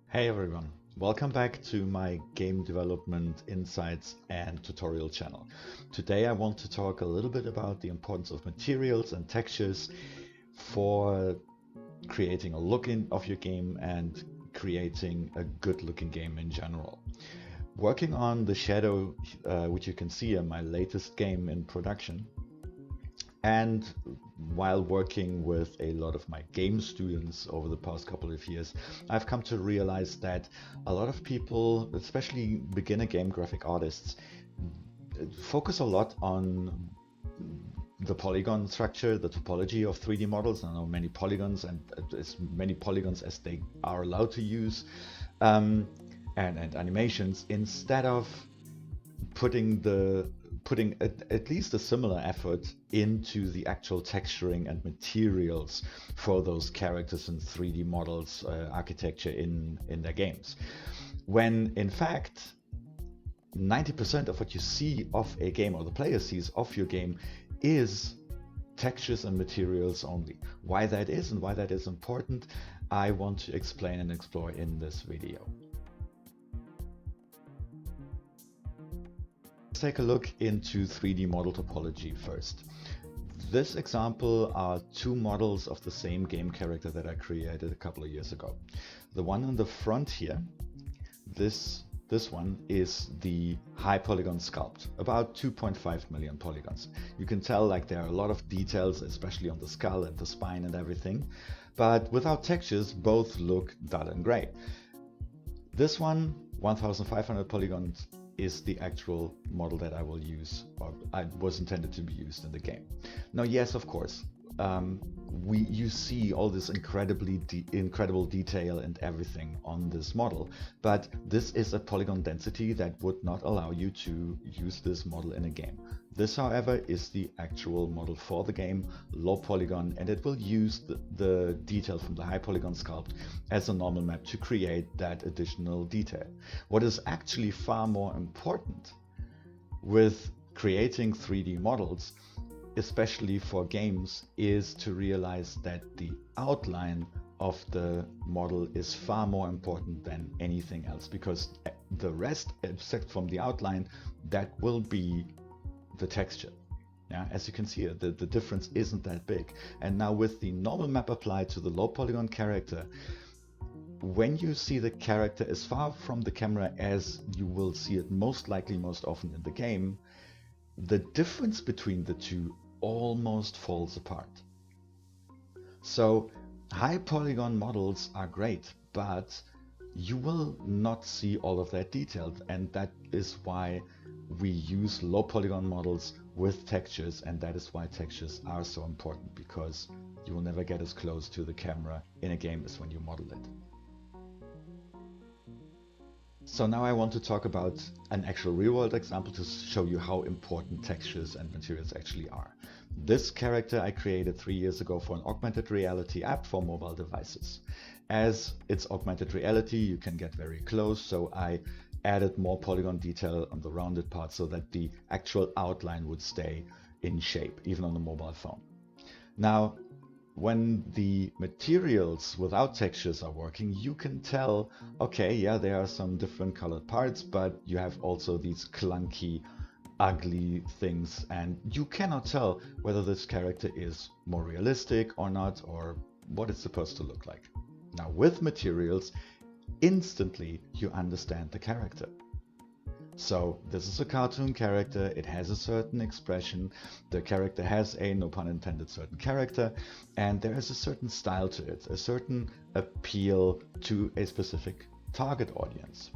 Hey everyone, welcome back to my game development insights and tutorial channel. Today I want to talk a little bit about the importance of materials and textures for creating a look of your game and creating a good looking game in general. Working on the shadow, which you can see in my latest game in production, and while working with a lot of my game students over the past couple of years, I've come to realize that a lot of people, especially beginner game graphic artists, focus a lot on the polygon structure, the topology of 3D models. I know many polygons and as many polygons as they are allowed to use, and animations, instead of putting at least a similar effort into the actual texturing and materials for those characters and 3D models, architecture in their games. When in fact, 90% of what you see of a game, or the player sees of your game, is textures and materials only. Why that is and why that is important, I want to explain and explore in this video. Let's take a look into 3D model topology first. This example are two models of the same game character that I created a couple of years ago. The one on the front here, this one is the high polygon sculpt, about 2.5 million polygons. You can tell like there are a lot of details, especially on the skull and the spine and everything, but without textures, both look dull and gray. This one, 1,500 polygons, is the actual model that I will use, or I was intended to be used in the game. Now, yes, of course, you see all this incredible detail and everything on this model, but this is a polygon density that would not allow you to use this model in a game. This, however, is the actual model for the game, low polygon, and it will use the detail from the high polygon sculpt as a normal map to create that additional detail. What is actually far more important with creating 3D models, especially for games, is to realize that the outline of the model is far more important than anything else, because the rest, except from the outline, that will be the texture. Yeah, as you can see, the difference isn't that big. And now with the normal map applied to the low polygon character, when you see the character as far from the camera as you will see it most likely most often in the game, the difference between the two almost falls apart. So high polygon models are great, but you will not see all of that detail, and that is why we use low polygon models with textures, and that is why textures are so important, because you will never get as close to the camera in a game as when you model it. So now I want to talk about an actual real-world example to show you how important textures and materials actually are. This character I created 3 years ago for an augmented reality app for mobile devices. As it's augmented reality, you can get very close, so I added more polygon detail on the rounded part so that the actual outline would stay in shape, even on the mobile phone. Now, when the materials without textures are working, you can tell, okay, yeah, there are some different colored parts, but you have also these clunky, ugly things, and you cannot tell whether this character is more realistic or not, or what it's supposed to look like. Now, with materials, instantly you understand the character. So this is a cartoon character, it has a certain expression, the character has a, no pun intended, certain character, and there is a certain style to it, a certain appeal to a specific target audience.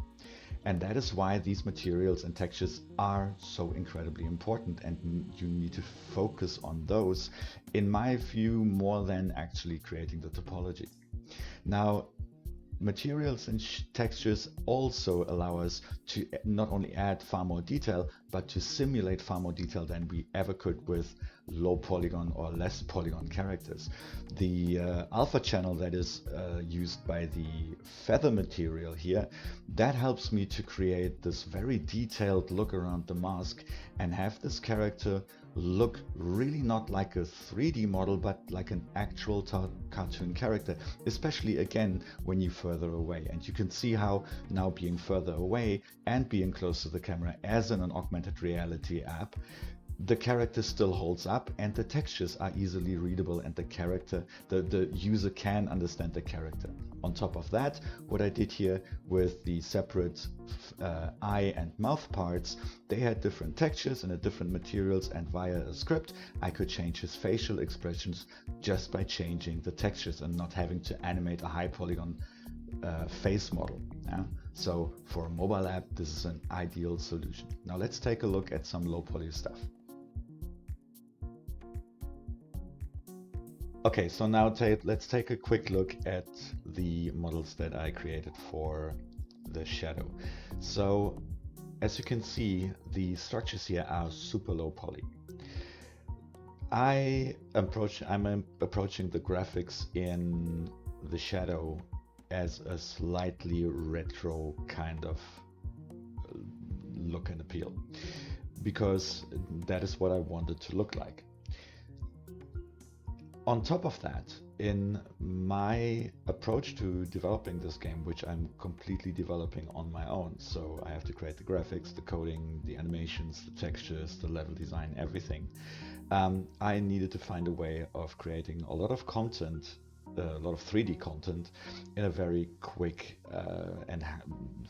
And that is why these materials and textures are so incredibly important, and you need to focus on those, in my view, more than actually creating the topology. Now, materials and textures also allow us to not only add far more detail, but to simulate far more detail than we ever could with low polygon or less polygon characters. The alpha channel that is used by the feather material here, that helps me to create this very detailed look around the mask and have this character look really not like a 3D model, but like an actual cartoon character, especially again when you're further away. And you can see how now being further away and being close to the camera as in an augmented reality app, the character still holds up and the textures are easily readable, and the user can understand the character. On top of that, what I did here with the separate eye and mouth parts, they had different textures and different materials, and via a script I could change his facial expressions just by changing the textures and not having to animate a high polygon face model. Yeah? So for a mobile app, this is an ideal solution. Now let's take a look at some low poly stuff. Okay, so now let's take a quick look at the models that I created for the shadow. So as you can see, the structures here are super low poly. I'm approaching the graphics in the shadow as a slightly retro kind of look and appeal, because that is what I wanted to look like. On top of that, in my approach to developing this game, which I'm completely developing on my own, so I have to create the graphics, the coding, the animations, the textures, the level design, everything, I needed to find a way of creating a lot of content, a lot of 3D content in a very quick and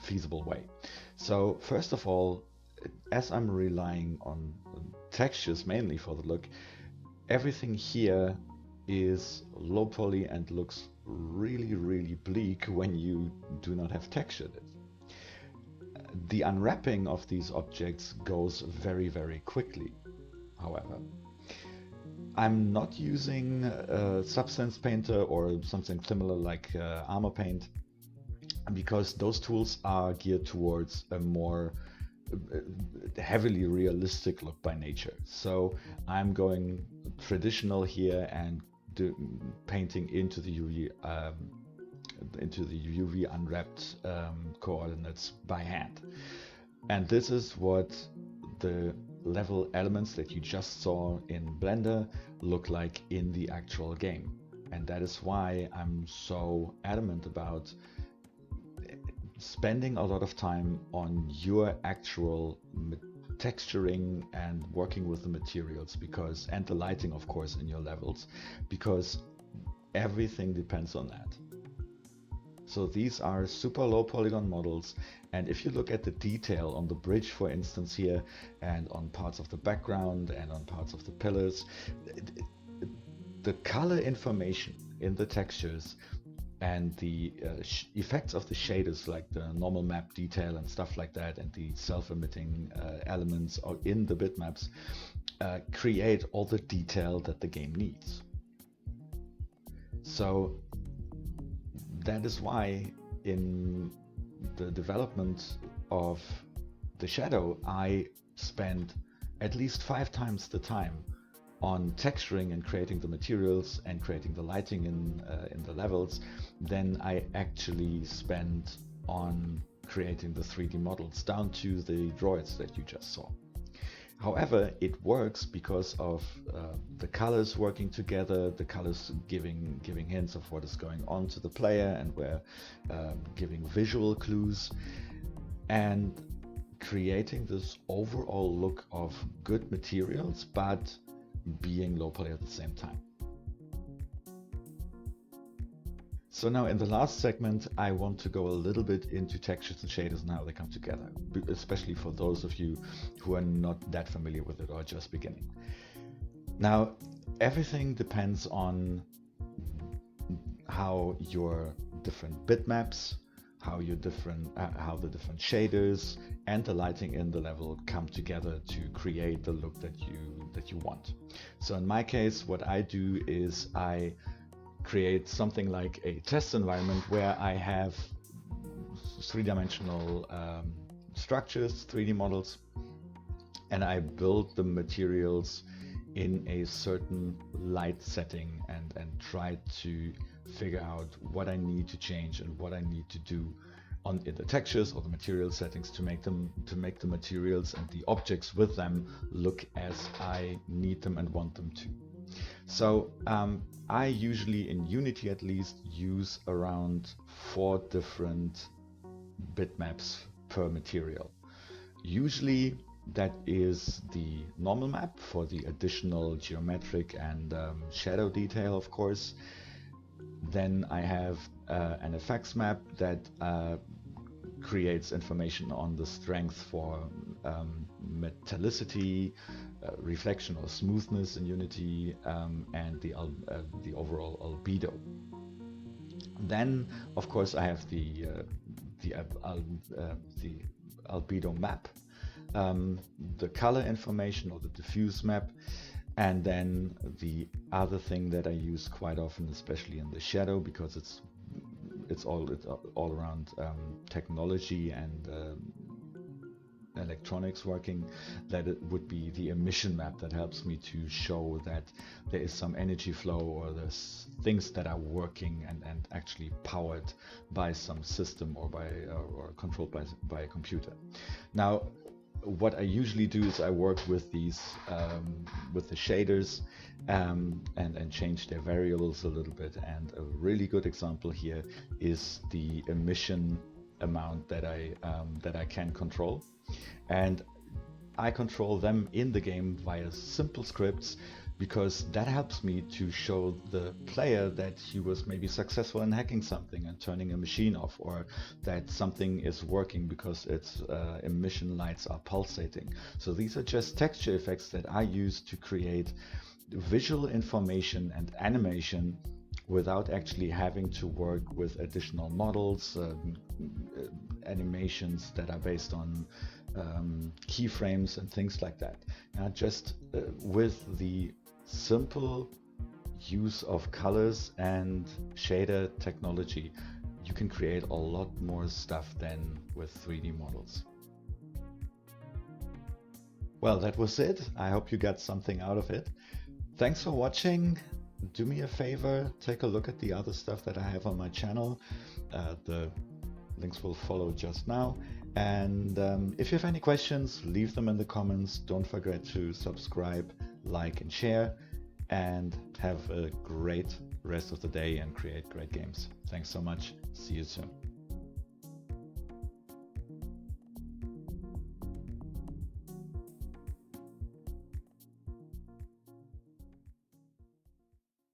feasible way. So first of all, as I'm relying on textures mainly for the look, everything here is low poly and looks really, really bleak when you do not have textured it. The unwrapping of these objects goes very, very quickly, however. I'm not using Substance Painter or something similar like Armor Paint, because those tools are geared towards a more heavily realistic look by nature. So I'm going traditional here and painting into the UV unwrapped coordinates by hand. And this is what the level elements that you just saw in Blender look like in the actual game. And that is why I'm so adamant about spending a lot of time on your actual texturing and working with the materials, and the lighting, of course, in your levels, because everything depends on that. So these are super low polygon models, and if you look at the detail on the bridge, for instance, here, and on parts of the background and on parts of the pillars, the color information in the textures and the effects of the shaders, like the normal map detail and stuff like that, and the self-emitting elements in the bitmaps, create all the detail that the game needs. So that is why in the development of the shadow, I spent at least 5 times the time on texturing and creating the materials and creating the lighting in the levels than I actually spent on creating the 3D models, down to the droids that you just saw. However, it works because of the colors working together, the colors giving hints of what is going on to the player, and we're giving visual clues, and creating this overall look of good materials, but being low poly at the same time. So now in the last segment, I want to go a little bit into textures and shaders and how they come together, especially for those of you who are not that familiar with it or just beginning. Now, everything depends on how your different bitmaps, how the different shaders and the lighting in the level come together to create the look that you want. So in my case, what I do is I create something like a test environment where I have 3-dimensional structures, 3D models, and I build the materials in a certain light setting and try to figure out what I need to change and what I need to do in the textures or the material settings to make the materials and the objects with them look as I need them and want them to. So I usually, in Unity at least, use around 4 different bitmaps per material. Usually that is the normal map for the additional geometric and shadow detail, of course. Then I have an effects map that creates information on the strength for metallicity, reflection or smoothness in Unity, and the overall albedo. Then, of course, I have the albedo map, the color information or the diffuse map, and then the other thing that I use quite often, especially in the shadow, because it's all around technology and electronics working, that it would be the emission map that helps me to show that there is some energy flow or there's things that are working and actually powered by some system or controlled by a computer. Now, what I usually do is I work with these with the shaders and change their variables a little bit. And a really good example here is the emission amount that I can control, and I control them in the game via simple scripts, because that helps me to show the player that he was maybe successful in hacking something and turning a machine off, or that something is working because its emission lights are pulsating. So these are just texture effects that I use to create visual information and animation without actually having to work with additional models, animations that are based on keyframes and things like that. Just with the simple use of colors and shader technology, you can create a lot more stuff than with 3D models. Well, that was it. I hope you got something out of it. Thanks for watching. Do me a favor, take a look at the other stuff that I have on my channel. The links will follow just now. And if you have any questions, leave them in the comments. Don't forget to subscribe, like, and share. And have a great rest of the day and create great games. Thanks so much. See you soon.